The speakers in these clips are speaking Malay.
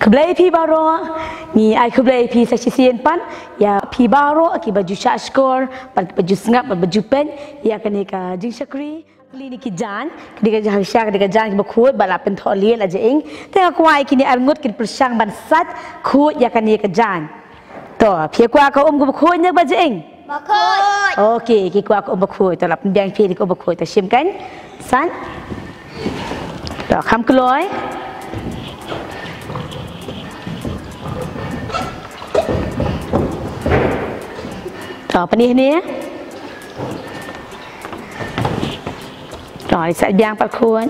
Keblai pi baro ni ai keblai pi saksisian pan ya pi baro ki baju syashkor pan baju sengap baju pen ya kani ka jing syakri li ni ki jan kini ka hasya kini ka jan ki bakhut bala pen tholi la jeng te ka kwai kini arngut ki persang ban sat khut ya kani ka jan to pi kwa ka ko bakhut nya ba jeng bakhut okey ki kwa ka bakhut to la pen biang pi ko bakhut ta sim kan san to kham kloi penih ni rồi sẽ giang bắt khuôn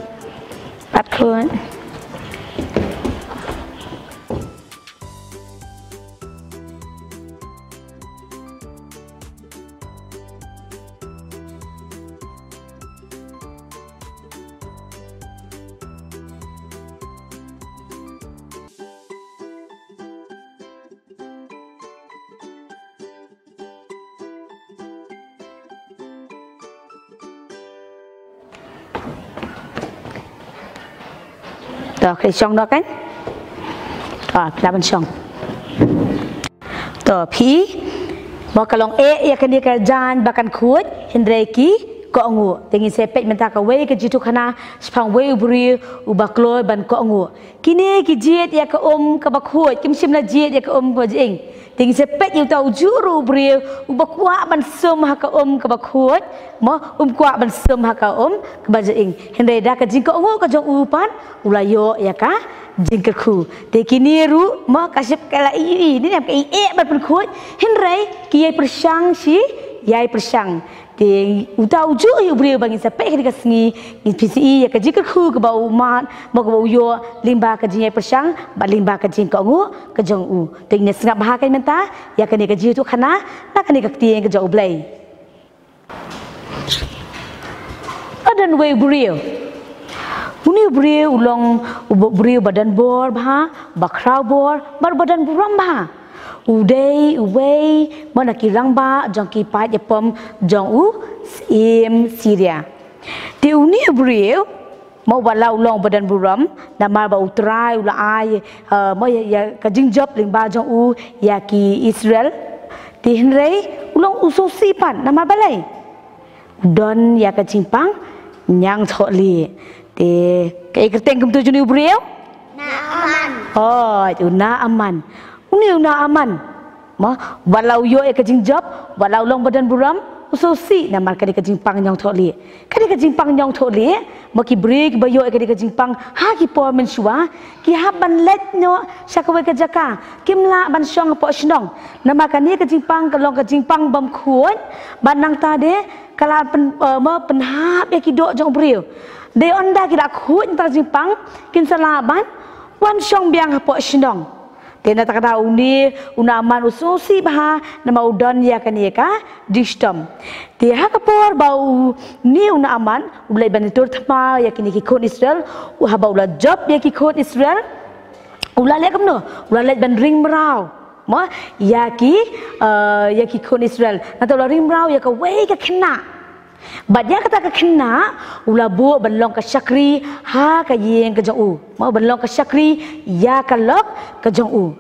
đó cái xong đó cái rồi làm bên xong đó phí mau kalau ya kan dia kerjaan bahkan kuat hendreki ko ngu tingin sepet minta ka we ke jitu kana spang we ubri ubakloi ban ko ngu kini ki jiet ya ka ka bakhut kim sim la jiet ya ka ko jing tingin sepet you tau juru ubri ubakwa ban sum ha ka ka bakhut mo kwa ban sum ha ka ka bajing hendai da ka jing ko ngu ka jong upan ulayo ya ka jing ke khu te kini ru mo kasip kala ini nam ka ban khut hendai ki yai persang si yai persang te utau ju yu brio bangin sapek ke kasngi ni PCI ya ka jikar khu ke bau mat mo ke bau yo limba ka jing yai persang ba limba ka jing ko ngu ka jong u te ni sngap ba kai menta ya ka ni ka ji tu khana na ka ni ka tieng ka jo blai adan we brio uni brio ulong brio badan bor ba bakrau bor bar badan buram ba udai uwei mana kirang ba jong ki pa japom jong u im Syria ti uni brio mau balau long badan buram nama ba utrai ula ai mo ya ka jingjop ling ba jong u ya ki Israel ti henrei ulong uso sipan nama balai don ya ka jimpang nyang tholi ti kai kerteng kum tu juni brio na aman oh tu na aman Uni una aman, mah walau yo ekajing job, walau long badan buram, usosi nama kadi kajing pang nyong tholi, kadi kajing pang nyong tholi, maki break bayo kadi kajing pang ha ki por mensua, ki ha ban let nyo syakawe kajaka, kimla ban syong po shnong, nama kani kajing pang kalong kajing pang bam khuan, ban nang tade kala pen penhap ya ki dok jong brio, de onda ki dak khuan ta jing pang kin salaban, wan syong biang po shnong. Tena tak ada una aman ususi bah nama udan ya kan ya ka distom dia kapor bau ni una aman ulai banitur thama ya kini ki khon Israel haba ula job ya ki khon Israel ula le kamno ula le ban ring mrau ma ya ki khon Israel nato ula ring mrau ya ka wei ka khna Badia kata ke kena ula bu belong ke syakri ha ke yeng ke jong u mau belong ke syakri ya ke lok ke jong u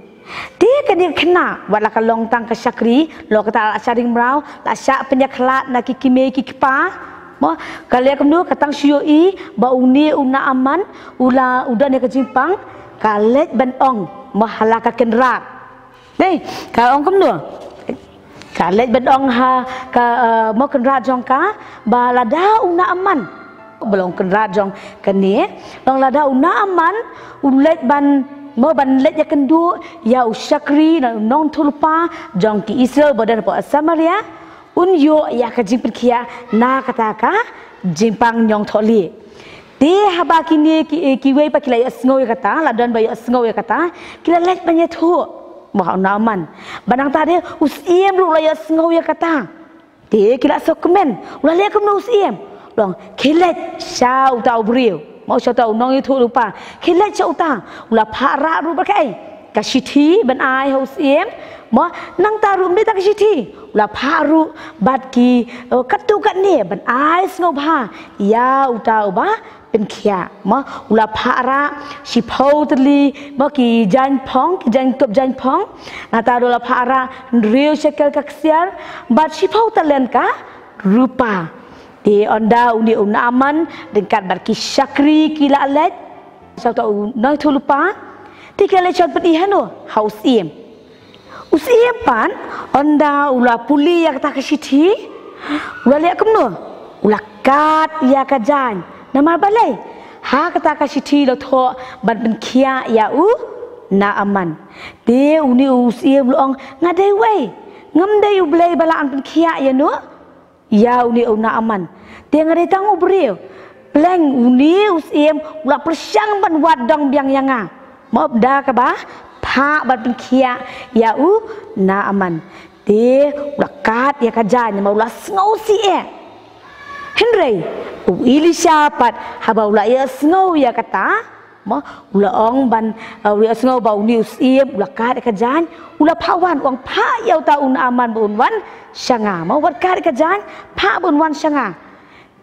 dia kan dia kena wala ka long tang ke syakri lo kata asharing mrau la syak penyaklat na ki kime ki kipa mo kali kamnu katang syoi ba uni una aman ula udan ke jimpang kalet ban ong mo halaka kenrat nei ka ong kamnu kalet bedong ha ka mo kenrat jong ka balada una aman belong kenrat jong kani long lada una aman ulet ban mo ban let ya kendu ya usyakri na nong tulpa jong ki Israel bodan po Samaria unyo ya ka jing perkia na kataka jimpang nyong tholi ti haba kini ki we pa kila asngoi kata ladan bayo asngoi kata kila let banya thu mau naman banang tadi usiem lu laya sengau ya kata dia kira dokumen ulah lihat kamu usiem long kilat syau tau brio mau syau tau nong itu lupa kilat syau tau ulah para ru berkai kasiti ban ai usiem mau nang tarum dia tak kasiti ulah paru bat ki katu kat ni ban ai sengau bah ya utau bah เป็นเขียมะอุลาภาระชิพาวตลีมะกีจันพองกีจันกบจันพองนาตาอุลาภาระเรียวเชกลกักเสียร์บัดชิพาวตะเลนกะรูปาdi onda uni unaman dengan barki syakri kila alet sau tau noi thu lupa ti kala chon pedihan no haus iem usiem pan onda ula puli ya kata kesithi ula liak kemno ula kat ya kajan nama balai ha kata kesithi lo tho ban ben khia ya u na aman ti uni usiem luang ngadai wei ngam dai u blai balaan ben khia ya no ya uni una aman dia ngari tangu beriu pleng uni usiem ula persyang ban wadang biang yanga mob da ka ba pha ban pen khia ya u na aman ti ula kat ya ka jan ma ula sngo si e henry u ilisha pat haba ula ya sngo ya kata ma ula ong ban ula sngo ba uni usiem ula kat ya ka jan ula phawan ong pha ya ta un aman bun wan shanga ma wat kat ya ka jan pha bun wan shanga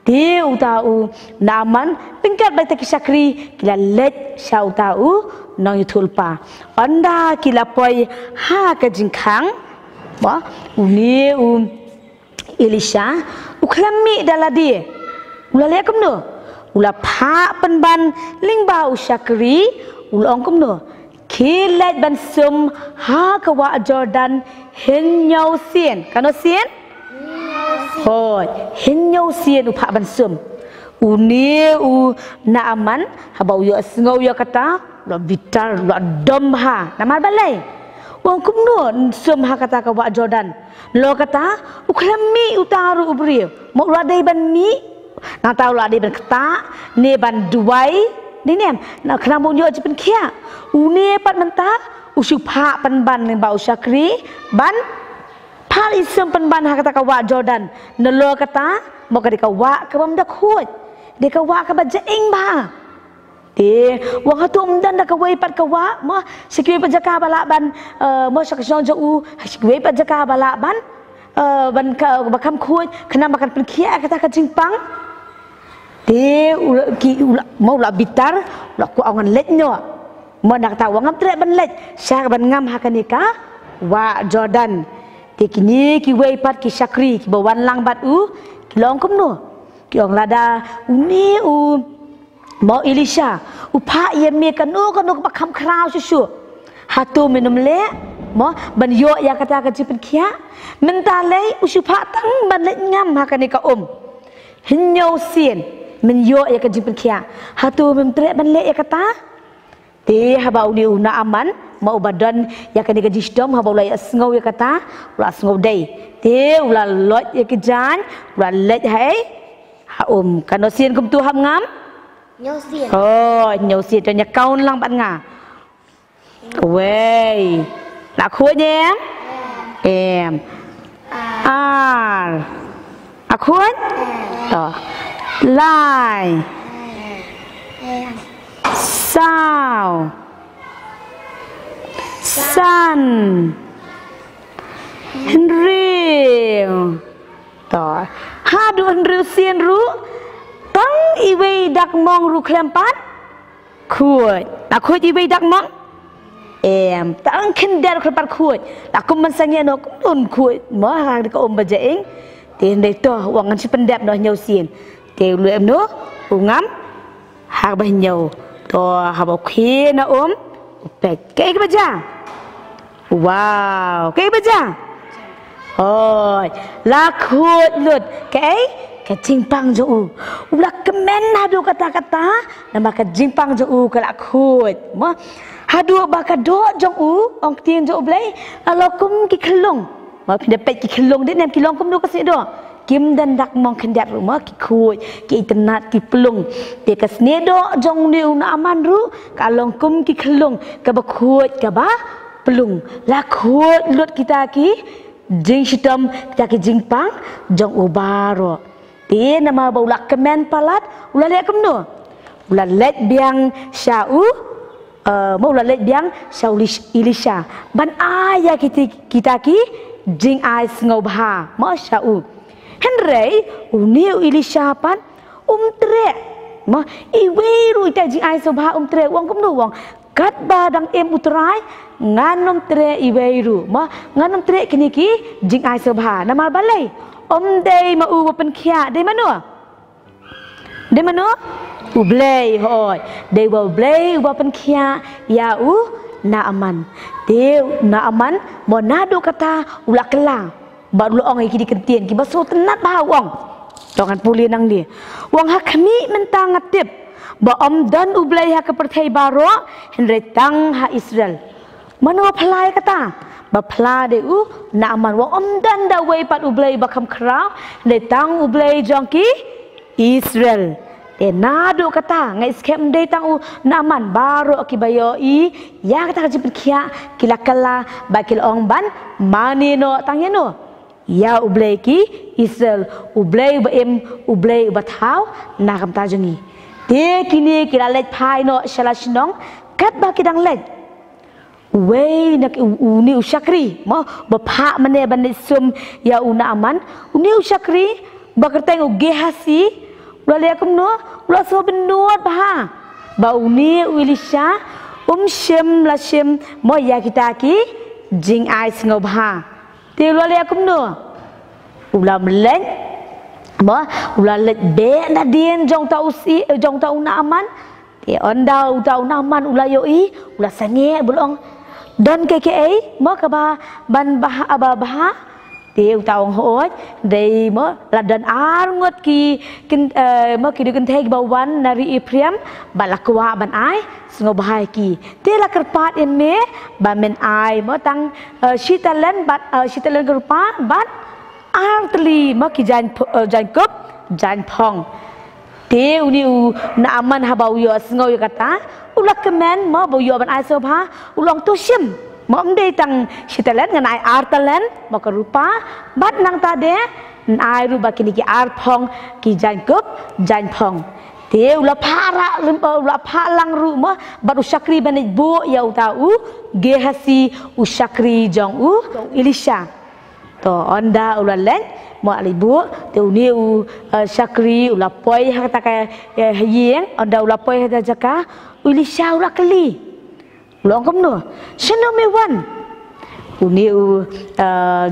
dia utau naman pingkat baita kisakri kila let sya utau nang yutulpa anda kila poi ha ka jingkang ba uni Elisha uklami daladi ula le kamno ula pha penban lingba usakri ula ong kamno kilat ban sum ha ka wa Jordan hen nyau sien kano sien hoi hinyau sien upa ban sum uni u naaman haba u asngau ya kata lo bitar lo dom ha nama balai wong kumno sum ha kata ka wa Jordan lo kata uklami utaru ubri mo lo dai ban mi na tau lo dai ban kata ne ban duai ni nem na khnam bo yo ji pen khia uni pat manta usupha pan ban ne ba usakri ban Hal isem penban kata kawa Jordan nelo kata mau ke kawa ke bam dak khut de kawa ke baja ing ba de wang hatum dan dak wei pat kawa mo sikwi pajaka bala ban mo sak jong jo u sikwi pajaka bala ban ban ka bakam khut kena makan pen khia kata ka jingpang de ki mau la bitar la ku angan let nyo mo nak ta wang tre ban let sya ban ngam hakanika wa Jordan kini ki wei pat ki syakri ki bawan lang bat u ki long kum no ki ong lada uni u mo Elisha u pha ye me kanu pa kham krau su hatu minum le mo ban yo ya kata ka jipen khia menta le u su pha tang ban le ngam ha ka ni ka hinyau sien men yo ya ka jipen khia hatu mem tre ban le ya kata ti haba uni na aman mau badan ya kan ga jisdom ha bolai asngau ya kata ula asngau dei te ula lot ya kejan ula let hai ha kan sien kum tu ham ngam nyau sien oh nyau sien cho nya kaun lang ban nga wei la khua nhé em a khua to lai sao San Henry to hadu Henry sien ru tang iwe dak mong ru klempat khuat tak khuat iwe dak mong em tang kendar klempat khuat tak kum man sangye no kun khuat mo ha ka baja ing tin dei to wangan si pendap no nyau sien te lu em no ungam ha ba nyau to ha ba khi na pek cái baja wow cái baja ôi la khut lut cái jimpang jo ulah kemen hadu kata-kata nama ka jimpang jo ka la khut mo hadu ba ka do jo ong tien jo blai alo kum ki khlong ma pin pek ki khlong de nem ki long kum do ka se do kim dan dak mong kendat rumah ki khut ki tenat ki pelung te ka snedo jong niu na aman ru ka long kum ki khlong ka ba khut ka ba pelung la khut lut kita ki jing sitam kita ki jingpang jong ubaro te nama ba ulak kemen palat ula le kum no ula let biang syau mau ula let biang syau Elisha ban aya kita ki jing ai ngau bha ma syau Henry uniu Elisha pan tre ma iwe ru ita jing ai sobha tre wong kum nu wong kat ba dang em utrai nganom tre iwe ru ma nganom tre kini ki jing ai sobha namar balai dei ma u pen khia dei manu ublei hoi dei wa ublei wa pen khia ya u na aman deu na aman mo nado kata ulak kelang baru ong iki dikentien ki baso tenat ba wong jangan puli nang dia wong hak kami mentang ngatip ba dan ublei ha ke perthai baro henre tang ha Israel mano phlai kata ba phla de u na aman wong dan da wei pat ublei ba kham krau de tang ublei jongki Israel nado kata ngai skem de tang u na aman baro ki bayo i ya kata jipit khia kilakala ba kil ong ban mani no tang no ya ublei ki Israel ublei ba ublei ba thau na kam ta jongi te kini kira lej phai no shalashnong kat ba kidang lej wei nak uni usyakri mo ba pha mane ban sum ya una aman uni usyakri ba kerteng u gehasi ula kum no ula so benut ba uni Elisha shem la shem mo ya kita ki jing ai sngo ba te ula kum no ula meleng mo ula let be na dien jong ta una aman te ondau ta una aman ula yo i ula sange bulong dan keke ai mo ka ba ban bah aba bah tiêu tàu hối đây mo là dan ngot ki mo ki dukan thai ba wan nari ipriam balakwa ban ai sngo bahai ki te la kerpat in me ba men ai mo tang shitalen bat shitalen rupa bat artli mo ki jan kop jan phong te uni na aman ha ba yo sngo yo kata ulak kemen mo ba yo ban ai so pha ulong tu sim mom dei tang shitalen ngan ai artalen mo ka rupa bat nang ta de ai ru ba kini ki art phong ki jan kop jan phong te ula phara ula phalang ru mo bat usyakri ban bu ya uta u gehasi usyakri jong u Elisha to onda ula len mo alibu te uni u syakri ula poi ha ta ka yeng onda ula poi ha jaka Elisha ula keli long kom no sheno me wan uni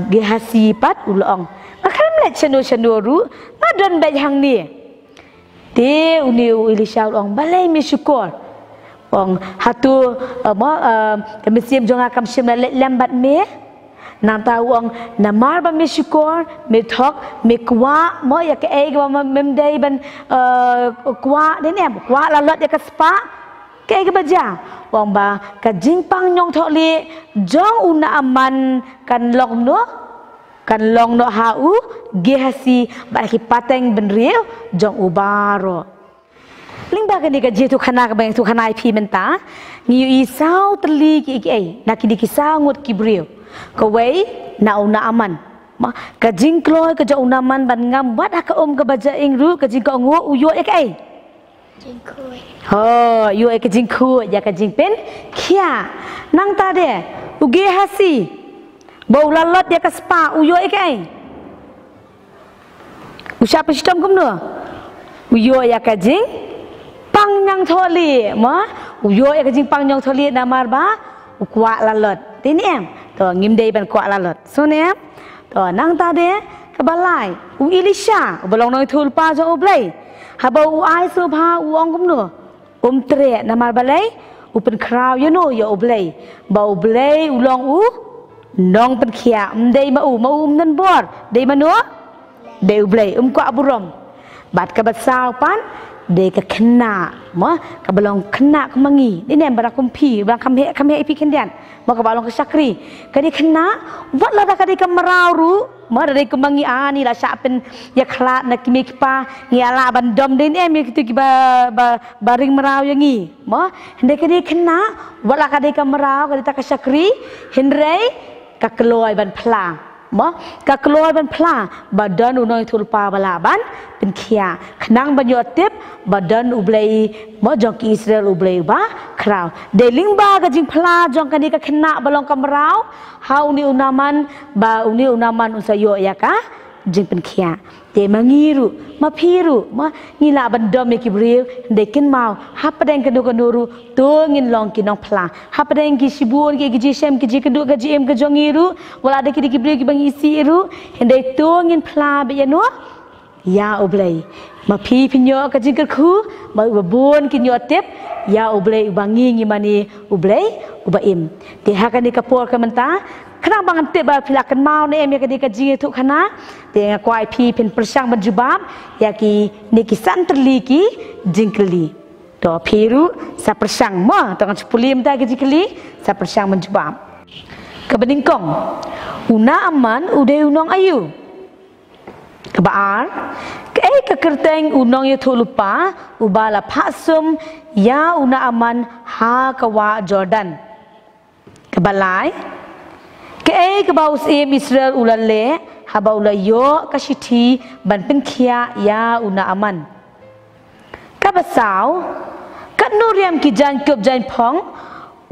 gehasi pat ulong akan let sheno ru madon ba hang ni te uni Elisha ulong balai mi syukur ong hatu mo kemisim jong akam sim let lambat me nang ta uang namar ba mi syukur me thok me kwa mo ya ke ai ba mem dai ban kwa den em kwa la lot ya ka spa ke ke baja wong ba ka jingpang nyong tholi jong una aman kan long no hau gehasi ba ki pateng ben riu jong ubaro lingba ka ni ka jitu khana ka bang tu khana pi menta ngi i sau tli ki ai na ki di ki sangut ki brio ka wei na una aman ma ka jingkloi ka jong una man ban ngam wat ka ka baja ing ru ka jing ko ngo uyo ek ai yo ek jingku ya ka jingpen kia nang ta de uge hasi bau lalot ya ka spa uyo ek ai usha pistom kum no uyo ya ka jing pang nyang tholi ma uyo ya ka jing pang nyang tholi namar ba ukwa lalot tin em to ngim dei ban kwa lalot so ne to nang ta de ka balai u Elisha balong noi thul pa jo oblai habau ai so pha uong kum no tre namar balai upen kraw you know yo oblei ba oblei ulong u nong pen khia dei ma nan bor dei ma no dei oblei kwa burom bat ka bat sao pan dei ka khna ma ka balong khna ka mangi ni nem barakum phi ba kham he pi kendian ma ka balong ka sakri ka di khna wat la ka di ka marau ru ma dei ka mangi ani la sa pen ya khla na ki mi pa ngi ala ban dom den em ki ki ba ring marau yang ngi ma dei ka di khna wat la ka di ka marau ka di ta ka sakri henrei ka kloi ban phla ma ka kloi ban phla badan unoi thulpa bala ban pen khia khnang ban yo tip badan ublei mo jong ki Israel ublei ba kraw de ling ba ka jing phla jong ka ni ka khna balong kamrau hau ni unaman ba uni unaman usayo ya ka jing pen khia te mangiru ma phiru ma ngila ban dom ki bril de kin mau hapadeng kanu kanuru to ngin long ki nong phla hapadeng ki sibur ki jisem ki jikadu ka jim ka jongiru wala de ki bril ki bang isi ru hende to ngin phla be yano ya oblei ma phi pinyo ka jing ku ma ubon ki nyotep ya oblei ubangi ngimani oblei ubaim te hakani kapor ka menta kenapa bangan tiba pilakan mau ni em ya kadi kaji tu kana te kuai pi pen persang menjubab ya ki niki santerli ki jingkeli to piru sa persang ma tangan sepuli mta ki jingkeli sa persang menjubab kebeningkong una aman ude unong ayu kebaar ke kekerteng unong ya tu lupa ubala pasum ya una aman ha kawa Jordan kebalai ke baus Israel ulale haba ulayo kashiti ban penkia ya una aman kabasau kat nuriam ki jan kop jan phong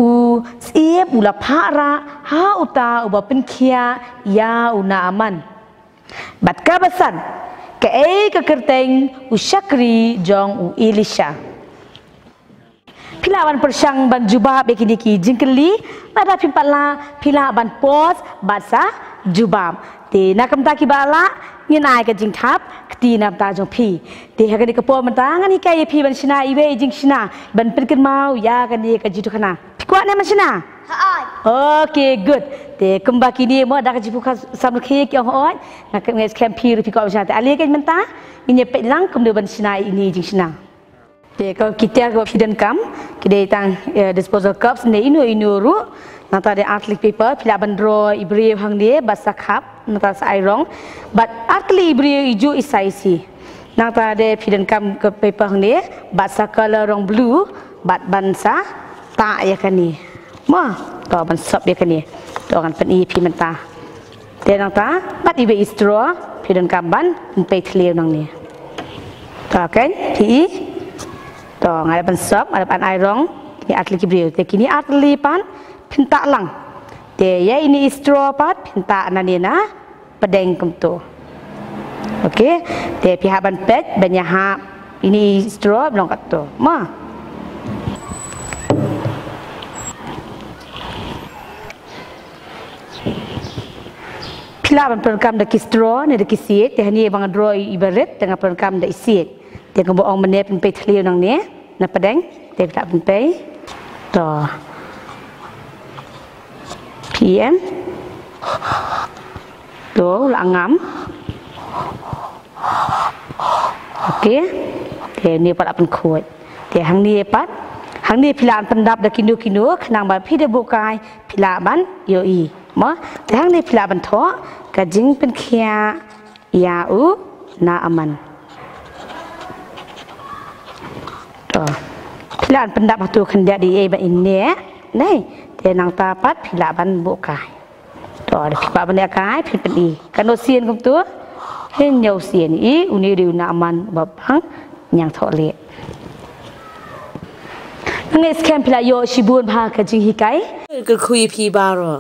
u siep ula para ha uta uba penkia ya una aman bat kabasan ke kerteng u Syakri jong u Elisha pilawan persang ban jubab bekidiki jingkeli nada pimpala pila ban pos basa jubab te nakam ta ki bala nginai ka jingthap kti nam ta jong phi te hakani ka po manta ngani kai phi ban sina iwe jing sina ban perkin mau ya kan ni ka jitu kana pikwa ne man sina okay good te kumba kini mo da ka jipu ka sam ke ki oi nak nges camp phi ru pikwa sina te ali ka manta ni pe lang kum de ban sina ini jing sina te kalau kita ke hidden cam kita tang disposal cups ne inu ru nata de artlik paper pila bandro ibri hang dia basa khap nata sai rong but artli ibri ijo isaisi nata de hidden cam ke paper hang dia basa color rong blue bat bansa ta ya kani ma to ban sop ya kani to kan pen pi menta te nata bat ibe straw hidden cam ban pe thlew nang ni to kan pi to ngai ban sop ada pan ai rong ni atli kibril te kini atli pan pinta lang te ya ini straw pat pinta nanina pedeng kumto okey te pihak ban pet banyak ini straw belum kato ma pila ban program da straw ne da kisiet te hani bang draw ibaret dengan program da isiet te ko ong mene pen pe thliu nang ne na pedeng te tak pen pe to PM to la ngam okey te ni pat pen khoi te hang ni pat hang ni pilan pendap da kinu khnang ba phi de bukai pila ban yo i ma te hang ni pila ban tho ka jing pen khia ya u na aman pilan pendap tu khendia di ba inne nei te nang ta pat pila ban bukai to de pila ban ya kai phi pen i kano sien kum tu hen nyau sien i uni riu na aman ba bang nyang tho le ngai scam pila yo shibun bha ka jing hi kai ka khui phi ba ro